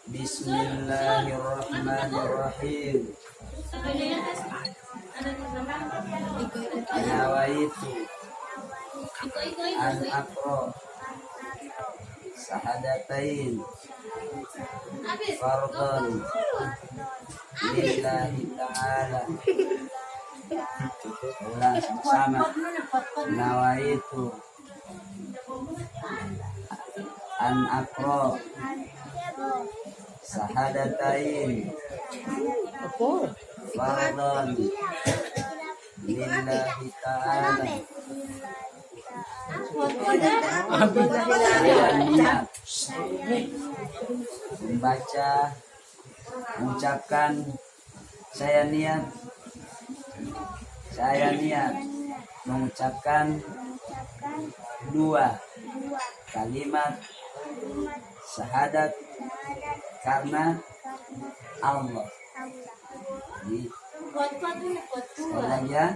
Bismillahirrahmanirrahim. Nawaitu an aqra sahadatain fardhan lillahi ta'ala. Ulang sama-sama. Nawaitu an aqra sahadatain fardhan lillahi ta'ala. Membaca, mengucapkan, saya niat mengucapkan dua kalimat syahadat karena Allah. Sekali lagi ya.